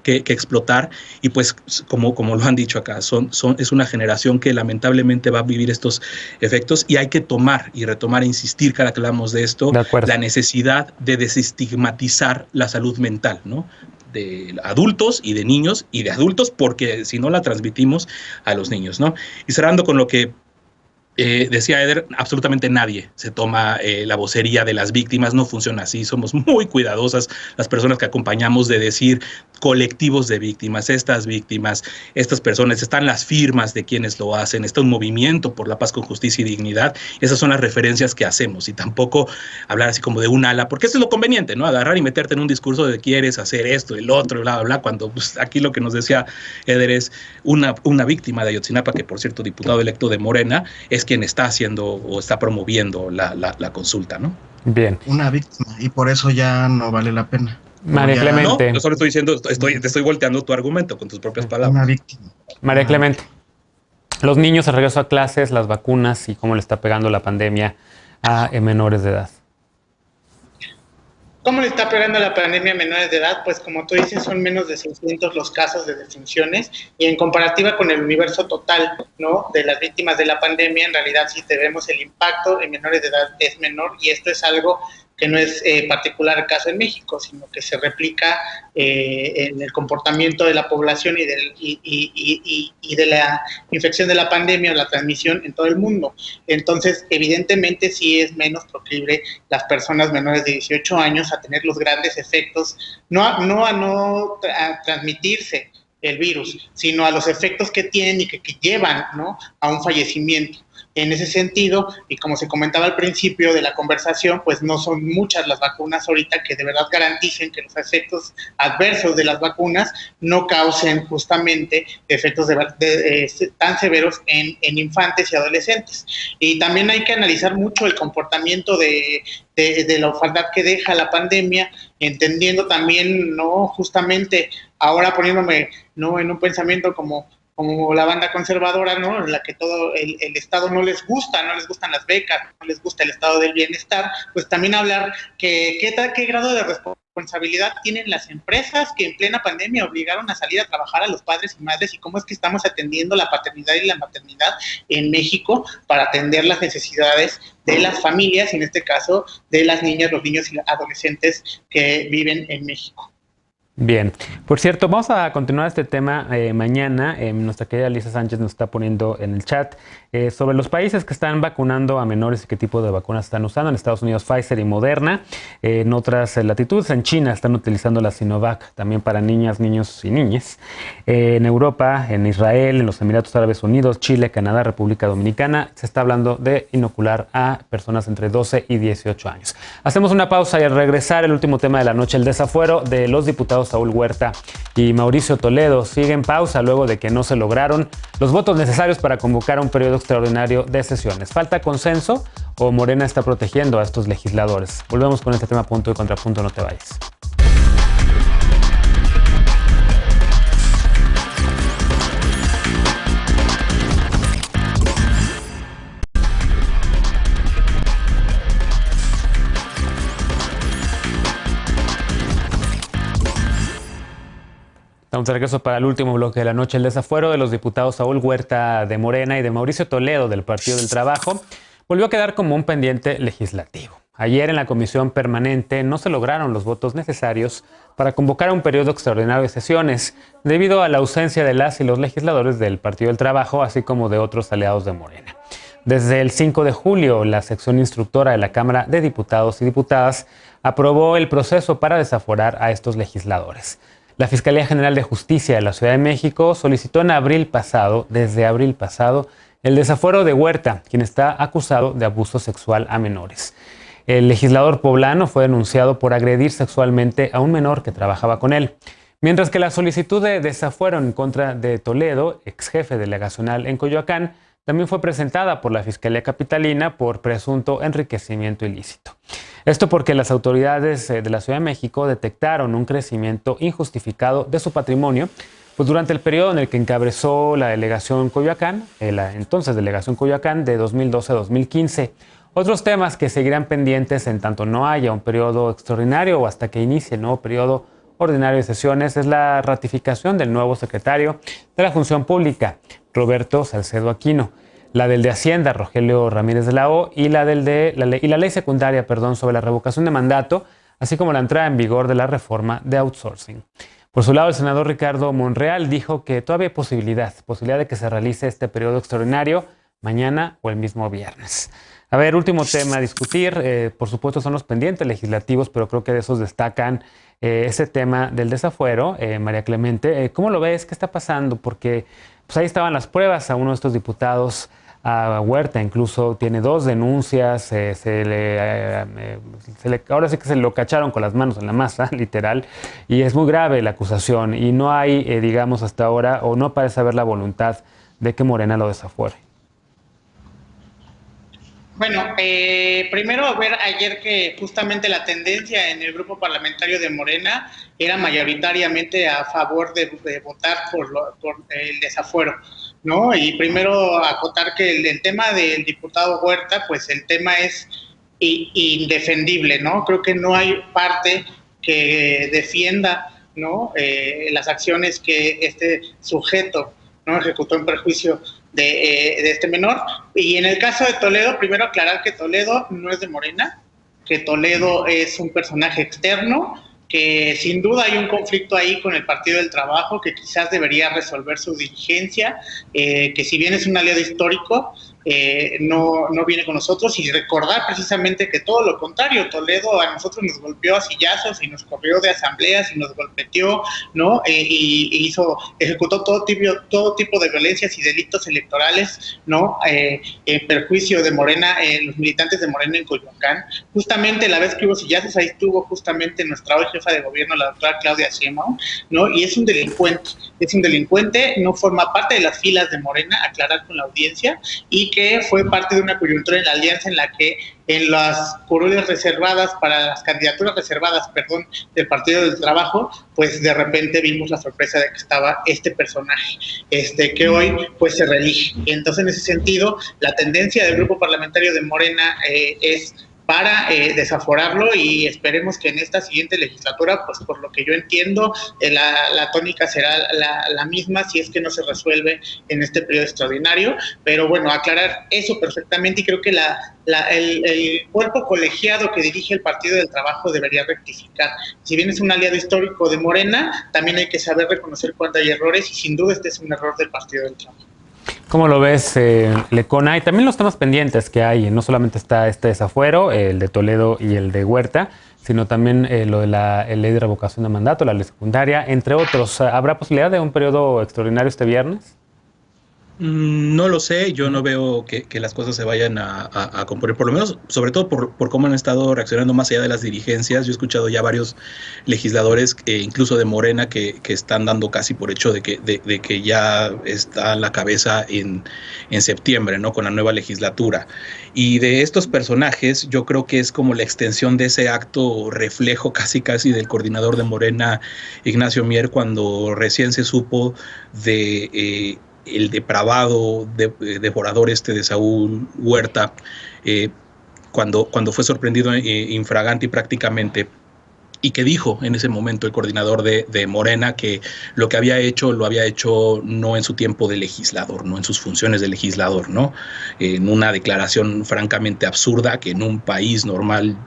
Speaker 3: explotar. Y pues como lo han dicho acá, es una generación que lamentablemente va a vivir estos efectos y hay que tomar y retomar e insistir cada que hablamos de esto, la necesidad de desestigmatizar la salud mental, ¿no? De adultos y de niños y de adultos, porque si no la transmitimos a los niños, ¿no? Y cerrando con lo que decía Eder, absolutamente nadie se toma la vocería de las víctimas, no funciona así, somos muy cuidadosas las personas que acompañamos de decir colectivos de víctimas, estas personas, están las firmas de quienes lo hacen, está un movimiento por la paz con justicia y dignidad, esas son las referencias que hacemos y tampoco hablar así como de un ala, porque eso es lo conveniente, ¿no? Agarrar y meterte en un discurso de quieres hacer esto, el otro, bla, bla, bla, cuando pues, aquí lo que nos decía Eder es una víctima de Ayotzinapa, que por cierto, diputado electo de Morena, es quien está haciendo o está promoviendo la consulta, ¿no?
Speaker 1: Bien.
Speaker 4: Una víctima, y por eso ya no vale la pena.
Speaker 1: María Clemente.
Speaker 3: No, yo solo estoy diciendo, te estoy volteando tu argumento con tus propias palabras.
Speaker 4: Una víctima.
Speaker 1: María Clemente, los niños, el regreso a clases, las vacunas y cómo le está pegando la pandemia a menores de edad.
Speaker 5: ¿Cómo le está pegando la pandemia a menores de edad? Pues como tú dices, son menos de 600 los casos de defunciones y en comparativa con el universo total, ¿no?, de las víctimas de la pandemia, en realidad si vemos el impacto en menores de edad es menor, y esto es algo que no es particular caso en México, sino que se replica en el comportamiento de la población y de la infección de la pandemia o la transmisión en todo el mundo. Entonces, evidentemente sí es menos proclive las personas menores de 18 años a tener los grandes efectos, no a transmitirse el virus, sino a los efectos que tienen y que llevan, ¿no?, a un fallecimiento. En ese sentido, y como se comentaba al principio de la conversación, pues no son muchas las vacunas ahorita que de verdad garanticen que los efectos adversos de las vacunas no causen justamente efectos tan severos en infantes y adolescentes. Y también hay que analizar mucho el comportamiento de la orfandad que deja la pandemia, entendiendo también, no justamente ahora poniéndome, no en un pensamiento como la banda conservadora, ¿no?, en la que todo el Estado no les gustan las becas, no les gusta el estado del bienestar, pues también hablar qué grado de responsabilidad tienen las empresas que en plena pandemia obligaron a salir a trabajar a los padres y madres, y cómo es que estamos atendiendo la paternidad y la maternidad en México para atender las necesidades de las familias, en este caso de las niñas, los niños y adolescentes que viven en México.
Speaker 1: Bien, por cierto, vamos a continuar este tema mañana. Nuestra querida Lisa Sánchez nos está poniendo en el chat sobre los países que están vacunando a menores y qué tipo de vacunas están usando. En Estados Unidos, Pfizer y Moderna. En otras latitudes, en China, están utilizando la Sinovac también para niñas, niños y niñas. En Europa, en Israel, en los Emiratos Árabes Unidos, Chile, Canadá, República Dominicana, se está hablando de inocular a personas entre 12 y 18 años. Hacemos una pausa y al regresar, el último tema de la noche, el desafuero de los diputados Saúl Huerta y Mauricio Toledo sigue en pausa luego de que no se lograron los votos necesarios para convocar a un periodo extraordinario de sesiones. ¿Falta consenso o Morena está protegiendo a estos legisladores? Volvemos con este tema punto y contrapunto, no te vayas. Estamos de regreso para el último bloque de la noche. El desafuero de los diputados Saúl Huerta de Morena y de Mauricio Toledo del Partido del Trabajo volvió a quedar como un pendiente legislativo. Ayer en la comisión permanente no se lograron los votos necesarios para convocar a un periodo extraordinario de sesiones debido a la ausencia de las y los legisladores del Partido del Trabajo, así como de otros aliados de Morena. Desde el 5 de julio, la sección instructora de la Cámara de Diputados y Diputadas aprobó el proceso para desaforar a estos legisladores. La Fiscalía General de Justicia de la Ciudad de México solicitó desde abril pasado, el desafuero de Huerta, quien está acusado de abuso sexual a menores. El legislador poblano fue denunciado por agredir sexualmente a un menor que trabajaba con él, mientras que la solicitud de desafuero en contra de Toledo, ex jefe delegacional en Coyoacán, también fue presentada por la Fiscalía Capitalina por presunto enriquecimiento ilícito. Esto porque las autoridades de la Ciudad de México detectaron un crecimiento injustificado de su patrimonio, pues durante el periodo en el que encabezó la delegación Coyoacán, la entonces delegación Coyoacán de 2012 a 2015. Otros temas que seguirán pendientes en tanto no haya un periodo extraordinario o hasta que inicie el nuevo periodo ordinario de sesiones es la ratificación del nuevo secretario de la Función Pública, Roberto Salcedo Aquino, la del de Hacienda, Rogelio Ramírez de la O, y la ley secundaria, sobre la revocación de mandato, así como la entrada en vigor de la reforma de outsourcing. Por su lado, el senador Ricardo Monreal dijo que todavía hay posibilidad de que se realice este periodo extraordinario mañana o el mismo viernes. A ver, último tema a discutir, por supuesto son los pendientes legislativos, pero creo que de esos destacan ese tema del desafuero. María Clemente, ¿cómo lo ves? ¿Qué está pasando? Porque pues ahí estaban las pruebas a uno de estos diputados, a Huerta, incluso tiene 2 denuncias, ahora sí que se lo cacharon con las manos en la masa, literal, y es muy grave la acusación y no hay, digamos hasta ahora, o no parece haber la voluntad de que Morena lo desafuere.
Speaker 5: Bueno, primero ver ayer que justamente la tendencia en el grupo parlamentario de Morena era mayoritariamente a favor de votar por el desafuero, ¿no? Y primero acotar que el tema del diputado Huerta, pues el tema es indefendible, ¿no? Creo que no hay parte que defienda, ¿no? Las acciones que este sujeto, ¿no?, ejecutó en perjuicio de este menor. Y en el caso de Toledo, primero aclarar que Toledo no es de Morena, que Toledo es un personaje externo, que sin duda hay un conflicto ahí con el Partido del Trabajo, que quizás debería resolver su dirigencia, que si bien es un aliado histórico, no viene con nosotros, y recordar precisamente que todo lo contrario, Toledo a nosotros nos golpeó a sillazos y nos corrió de asambleas y nos golpeteó, ¿no? Y ejecutó todo tipo de violencias y delitos electorales, ¿no? En perjuicio de Morena, los militantes de Morena en Coyoacán. Justamente la vez que hubo sillazos, ahí estuvo justamente nuestra hoy jefa de gobierno, la doctora Claudia Sheinbaum, ¿no? Y es un delincuente, no forma parte de las filas de Morena, aclarar con la audiencia, y que fue parte de una coyuntura en la alianza en la que en las curules reservadas, para las candidaturas reservadas, del Partido del Trabajo, pues de repente vimos la sorpresa de que estaba este personaje, que hoy pues se reelige. Entonces, en ese sentido, la tendencia del grupo parlamentario de Morena es para desaforarlo, y esperemos que en esta siguiente legislatura, pues por lo que yo entiendo, la tónica será la misma si es que no se resuelve en este periodo extraordinario. Pero bueno, aclarar eso perfectamente, y creo que el cuerpo colegiado que dirige el Partido del Trabajo debería rectificar. Si bien es un aliado histórico de Morena, también hay que saber reconocer cuando hay errores, y sin duda este es un error del Partido del Trabajo.
Speaker 1: ¿Cómo lo ves, Lecona? Y también los temas pendientes que hay. No solamente está este desafuero, el de Toledo y el de Huerta, sino también lo de la ley de revocación de mandato, la ley secundaria, entre otros. ¿Habrá posibilidad de un periodo extraordinario este viernes?
Speaker 3: No lo sé, yo no veo que las cosas se vayan a componer, por lo menos, sobre todo por cómo han estado reaccionando más allá de las dirigencias. Yo he escuchado ya varios legisladores, incluso de Morena, que están dando casi por hecho de que ya está en la cabeza en septiembre, ¿no? Con la nueva legislatura. Y de estos personajes, yo creo que es como la extensión de ese acto reflejo casi del coordinador de Morena, Ignacio Mier, cuando recién se supo de el depravado devorador de Saúl Huerta, cuando fue sorprendido infraganti prácticamente, y que dijo en ese momento el coordinador de Morena que lo que había hecho lo había hecho no en su tiempo de legislador, no en sus funciones de legislador, ¿no? En una declaración francamente absurda que en un país normal,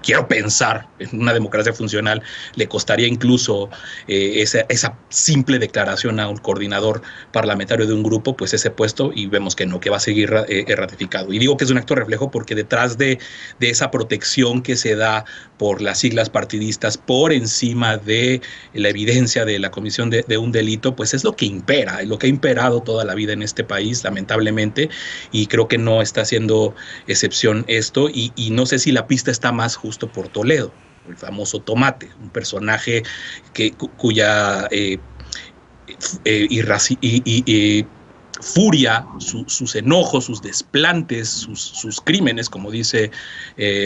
Speaker 3: quiero pensar, en una democracia funcional, le costaría incluso esa simple declaración a un coordinador parlamentario de un grupo, pues ese puesto, y vemos que no, que va a seguir ratificado. Y digo que es un acto reflejo porque detrás de esa protección que se da por las siglas partidistas por encima de la evidencia de la comisión de un delito, pues es lo que impera, lo que ha imperado toda la vida en este país, lamentablemente, y creo que no está haciendo excepción esto, y no sé si la pista está más justo por Toledo, el famoso Tomate, un personaje cuya furia, sus enojos, sus desplantes, sus crímenes, como dice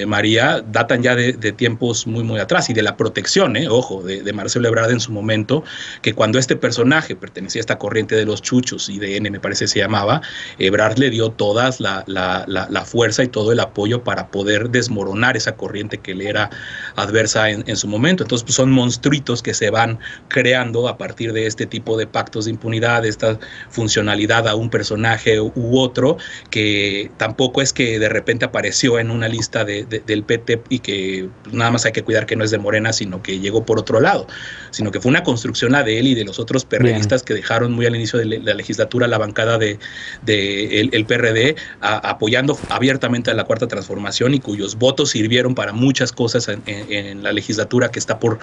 Speaker 3: María, datan ya de tiempos muy atrás, y de la protección, ojo, de Marcelo Ebrard en su momento, que cuando este personaje pertenecía a esta corriente de los chuchos, IDN me parece se llamaba, Ebrard le dio toda la fuerza y todo el apoyo para poder desmoronar esa corriente que le era adversa en su momento. Entonces, pues, son monstruitos que se van creando a partir de este tipo de pactos de impunidad, de esta funcionalidad a un personaje u otro, que tampoco es que de repente apareció en una lista del PT y que nada más hay que cuidar que no es de Morena, sino que llegó por otro lado, sino que fue una construcción la de él y de los otros perredistas que dejaron muy al inicio de la legislatura la bancada de el PRD, apoyando abiertamente a la Cuarta Transformación, y cuyos votos sirvieron para muchas cosas en la legislatura que está por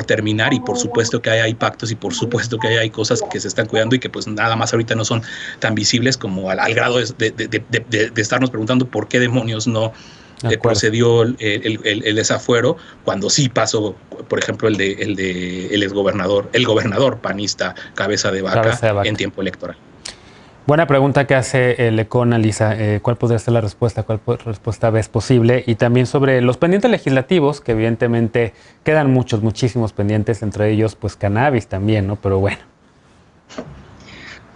Speaker 3: terminar. Y por supuesto que hay pactos, y por supuesto que hay cosas que se están cuidando y que pues nada más ahorita no son tan visibles como al grado de estarnos preguntando por qué demonios no procedió el desafuero, cuando sí pasó, por ejemplo, el gobernador panista Cabeza de Vaca en tiempo electoral.
Speaker 1: Buena pregunta que hace Lecona, Lisa. ¿Cuál podría ser la respuesta? ¿Cuál respuesta ves posible? Y también sobre los pendientes legislativos, que evidentemente quedan muchísimos pendientes, entre ellos pues cannabis también, ¿no? Pero bueno.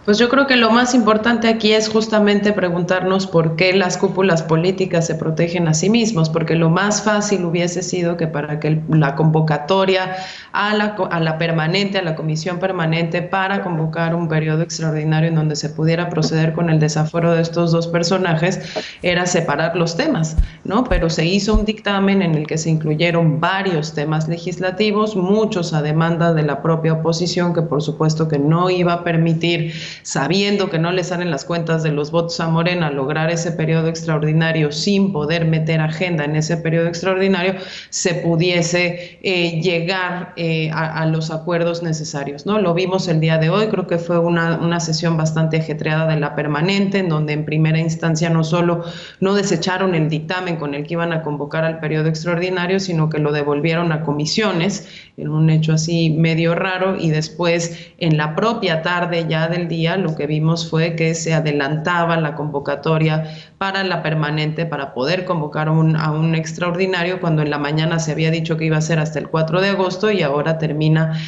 Speaker 6: Pues yo creo que lo más importante aquí es justamente preguntarnos por qué las cúpulas políticas se protegen a sí mismos, porque lo más fácil hubiese sido que para que la convocatoria a la permanente, a la comisión permanente para convocar un periodo extraordinario en donde se pudiera proceder con el desafuero de estos dos personajes, era separar los temas, ¿no? Pero se hizo un dictamen en el que se incluyeron varios temas legislativos, muchos a demanda de la propia oposición, que por supuesto que no iba a permitir, sabiendo que no le salen las cuentas de los votos a Morena, lograr ese periodo extraordinario sin poder meter agenda en ese periodo extraordinario, se pudiese llegar a los acuerdos necesarios, ¿no? Lo vimos el día de hoy, creo que fue una sesión bastante ajetreada de la permanente, en donde en primera instancia no solo no desecharon el dictamen con el que iban a convocar al periodo extraordinario, sino que lo devolvieron a comisiones, en un hecho así medio raro, y después en la propia tarde ya del día lo que vimos fue que se adelantaba la convocatoria para la permanente para poder convocar a un extraordinario, cuando en la mañana se había dicho que iba a ser hasta el 4 de agosto y ahora termina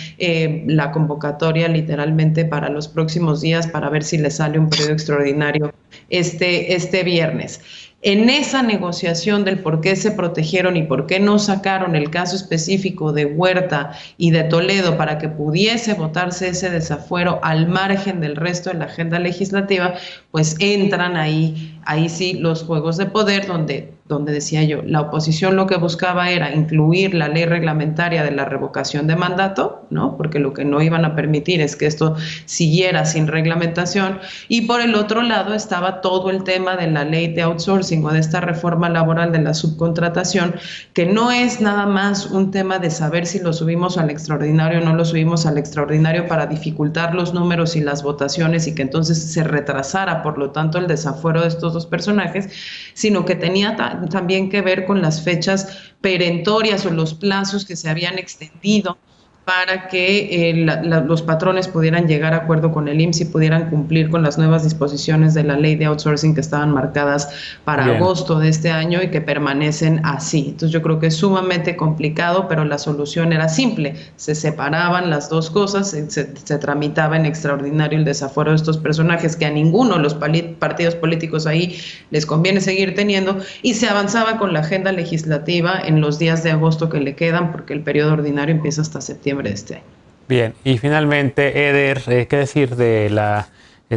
Speaker 6: la convocatoria literalmente para los próximos días para ver si le sale un periodo extraordinario este viernes. En esa negociación del por qué se protegieron y por qué no sacaron el caso específico de Huerta y de Toledo para que pudiese votarse ese desafuero al margen del resto de la agenda legislativa, pues entran ahí sí los juegos de poder donde decía yo, la oposición lo que buscaba era incluir la ley reglamentaria de la revocación de mandato, ¿no? Porque lo que no iban a permitir es que esto siguiera sin reglamentación, y por el otro lado estaba todo el tema de la ley de outsourcing o de esta reforma laboral de la subcontratación, que no es nada más un tema de saber si lo subimos al extraordinario o no lo subimos al extraordinario para dificultar los números y las votaciones y que entonces se retrasara, por lo tanto, el desafuero de estos dos personajes, sino que tenía también que ver con las fechas perentorias o los plazos que se habían extendido para que los patrones pudieran llegar a acuerdo con el IMSS y pudieran cumplir con las nuevas disposiciones de la ley de outsourcing que estaban marcadas para agosto de este año y que permanecen así. Entonces yo creo que es sumamente complicado, pero la solución era simple. Se separaban las dos cosas, se tramitaba en extraordinario el desafuero de estos personajes que a ninguno de los partidos políticos ahí les conviene seguir teniendo, y se avanzaba con la agenda legislativa en los días de agosto que le quedan, porque el periodo ordinario empieza hasta septiembre de este año.
Speaker 1: Bien, y finalmente, Eder, ¿qué decir de la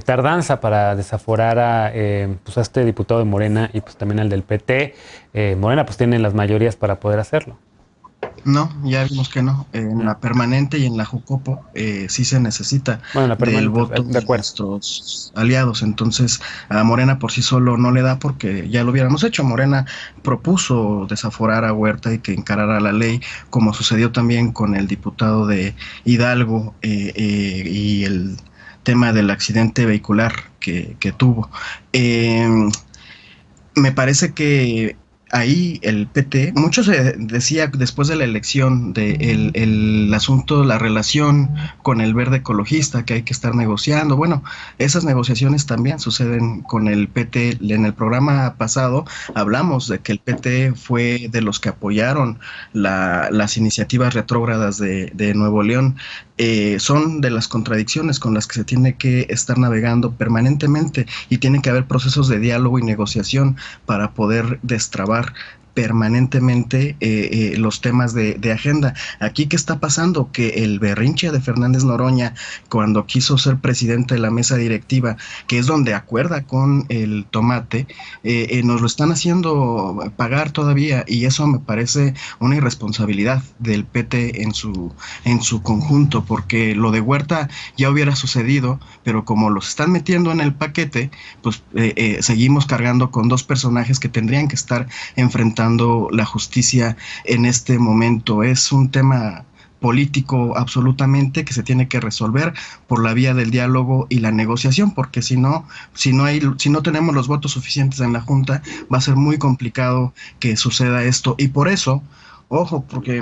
Speaker 1: tardanza para desaforar a este diputado de Morena y pues también al del PT? Morena pues tiene las mayorías para poder hacerlo.
Speaker 4: No, ya vimos que no. En la permanente y en la Jucopo sí se necesita del voto de nuestros aliados. Entonces, a Morena por sí solo no le da, porque ya lo hubiéramos hecho. Morena propuso desaforar a Huerta y que encarara la ley, como sucedió también con el diputado de Hidalgo y el tema del accidente vehicular que tuvo. Me parece que ahí el PT, mucho se decía después de la elección el asunto, la relación con el verde ecologista, que hay que estar negociando. Bueno, esas negociaciones también suceden con el PT. En el programa pasado hablamos de que el PT fue de los que apoyaron las iniciativas retrógradas de Nuevo León. Son de las contradicciones con las que se tiene que estar navegando permanentemente, y tiene que haber procesos de diálogo y negociación para poder destrabar permanentemente los temas de agenda. Aquí, ¿qué está pasando? Que el berrinche de Fernández Noroña, cuando quiso ser presidente de la mesa directiva, que es donde acuerda con el Tomate, nos lo están haciendo pagar todavía, y eso me parece una irresponsabilidad del PT en su conjunto, porque lo de Huerta ya hubiera sucedido, pero como los están metiendo en el paquete, pues seguimos cargando con dos personajes que tendrían que estar enfrentando la justicia en este momento. Es un tema político absolutamente que se tiene que resolver por la vía del diálogo y la negociación, porque si no tenemos los votos suficientes en la Junta, va a ser muy complicado que suceda esto. Y por eso, ojo, porque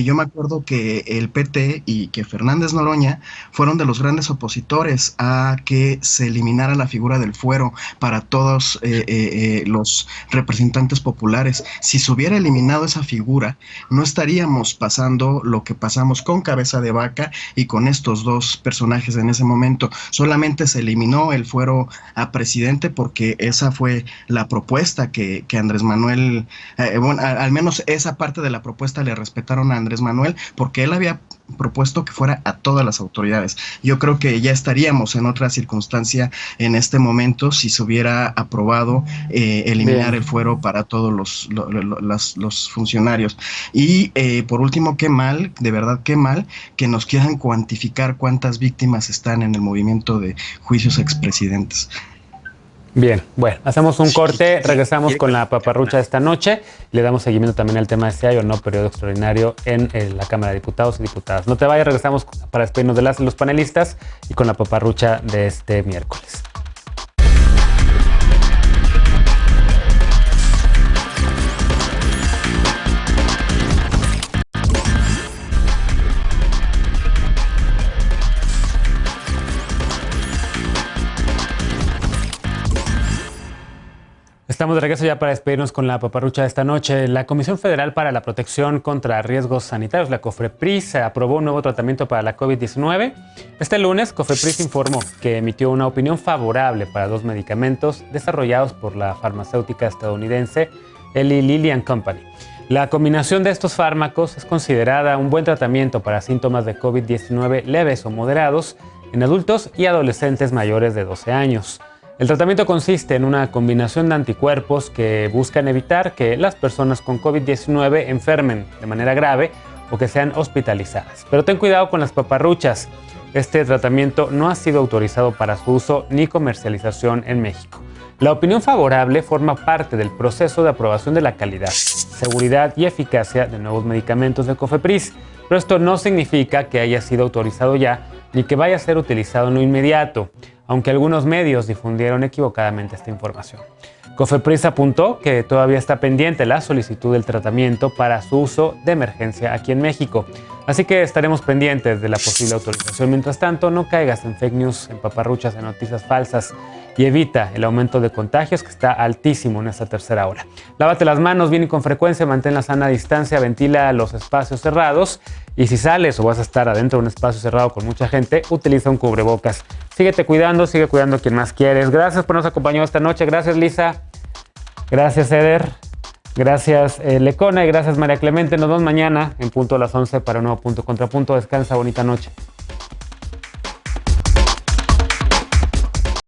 Speaker 4: yo me acuerdo que el PT y que Fernández Noroña fueron de los grandes opositores a que se eliminara la figura del fuero para todos los representantes populares. Si se hubiera eliminado esa figura, no estaríamos pasando lo que pasamos con Cabeza de Vaca y con estos dos personajes en ese momento. Solamente se eliminó el fuero a presidente porque esa fue la propuesta que Andrés Manuel, bueno, al menos esa parte de la propuesta le respetaron a Andrés Manuel, porque él había propuesto que fuera a todas las autoridades. Yo creo que ya estaríamos en otra circunstancia en este momento si se hubiera aprobado eliminar el fuero para todos los funcionarios. Y por último, qué mal, de verdad qué mal, que nos quieran cuantificar cuántas víctimas están en el movimiento de juicios a expresidentes.
Speaker 1: Bien, bueno, hacemos un corte, regresamos con la paparrucha de esta noche y le damos seguimiento también al tema de si hay o no periodo extraordinario en la Cámara de Diputados y Diputadas. No te vayas, regresamos para despedirnos de los panelistas y con la paparrucha de este miércoles. Estamos Estamos de regreso ya para despedirnos con la paparrucha de esta noche. La Comisión Federal para la Protección contra Riesgos Sanitarios, la COFEPRIS, aprobó un nuevo tratamiento para la COVID-19. Este lunes, COFEPRIS informó que emitió una opinión favorable para 2 medicamentos desarrollados por la farmacéutica estadounidense Eli Lilly and Company. La combinación de estos fármacos es considerada un buen tratamiento para síntomas de COVID-19 leves o moderados en adultos y adolescentes mayores de 12 años. El tratamiento consiste en una combinación de anticuerpos que buscan evitar que las personas con COVID-19 enfermen de manera grave o que sean hospitalizadas. Pero ten cuidado con las paparruchas. Este tratamiento no ha sido autorizado para su uso ni comercialización en México. La opinión favorable forma parte del proceso de aprobación de la calidad, seguridad y eficacia de nuevos medicamentos de COFEPRIS, pero esto no significa que haya sido autorizado ya ni que vaya a ser utilizado en lo inmediato, aunque algunos medios difundieron equivocadamente esta información. COFEPRIS apuntó que todavía está pendiente la solicitud del tratamiento para su uso de emergencia aquí en México. Así que estaremos pendientes de la posible autorización. Mientras tanto, no caigas en fake news, en paparruchas, en noticias falsas y evita el aumento de contagios que está altísimo en esta tercera ola. Lávate las manos bien y con frecuencia, mantén la sana distancia, ventila los espacios cerrados y si sales o vas a estar adentro de un espacio cerrado con mucha gente, utiliza un cubrebocas. Síguete cuidando, sigue cuidando a quien más quieres. Gracias por nos acompañar esta noche. Gracias, Lisa. Gracias, Eder. Gracias, Lecona, y gracias, María Clemente. Nos vemos mañana en punto a las 11 para un nuevo Punto Contra Punto. Descansa, bonita noche.